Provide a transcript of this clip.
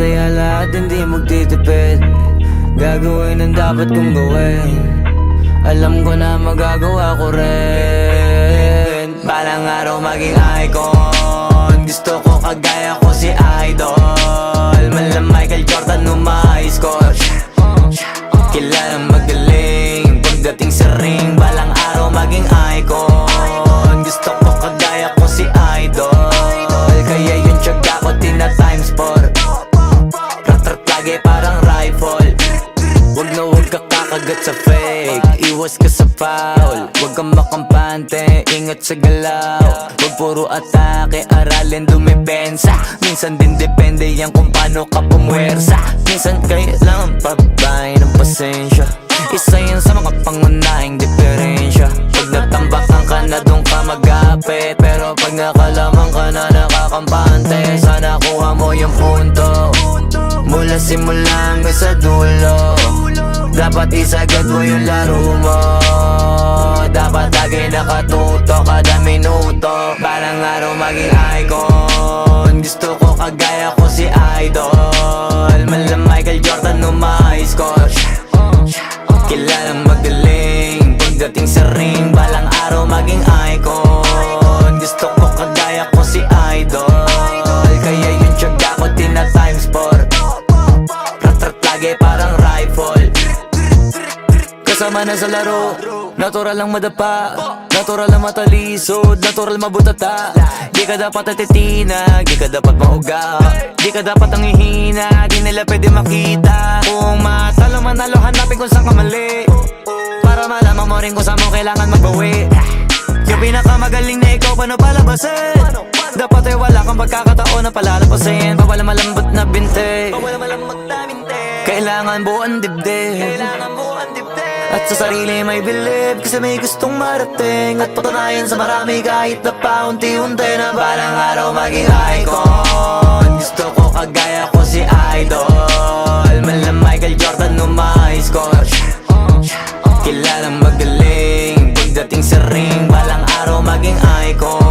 Kaya lahat hindi magtitipid, gagawin ang dapat kong gawin. Alam ko na magagawa ko rin. Balang araw maging icon, gusto ko kagaya ko si Idol. Malam Michael Jordan score. Kilalang magaling pagdating sa ring. Balang araw maging icon, gusto ko kagaya ko si Idol. Kaya yung tiyaga ko tina-times 4. Rat-rat lagi parang rifle. Wag na wag ka kakagat sa fake, iwas ka sa foul. Wag kang makampante, ingat sa galaw. Wag puro atake, aralin dumipensa. Minsan din depende yan kung paano ka pumwersa. Minsan kailangan pabay ng pasensya. Isa yan sa mga pangunahing diferensya. Pag natambakan ka na doon ka magapit, pero pag nakalaman ka na nakakampante, sana kuha mo yung punto mula simula hanggang sa dulo. Dapat isagad mo yung laro mo, dapat lagi nakatuto kada minuto. Balang araw maging icon, gusto ko kagaya ko si Idol. Malam Michael Jordan score. Kilalang magaling pagdating sa ring. Balang araw maging icon, gusto ko kagaya ko si Idol. Kaya yung tiyaga ko tina-times 4. Rat-rat lagi parang rifle. Kasama na sa laro, natural lang madapa, natural lang matalisod, natural mabutata. Di ka dapat atitina, di ka dapat mauga, di ka dapat ang ihina, di nila pwede makita. Kung matalo manalo, hanapin kung saan ka mali, para malaman mo rin kung saan mo kailangan magbawi. Yung pinakamagaling na ikaw, paano palabasin? Dapat ay wala kang pagkakataon na palalapasin. Bawal malambot na binte, kailangan buuan dibdib. At sa sarili may believe, kasi may gustong marating. At patunayan sa marami kahit na paunti-unti, na balang araw maging icon. Gusto ko kagaya ko si Idol. Malam Michael Jordan score. Kilalang magaling pagdating sa ring. Balang araw maging icon,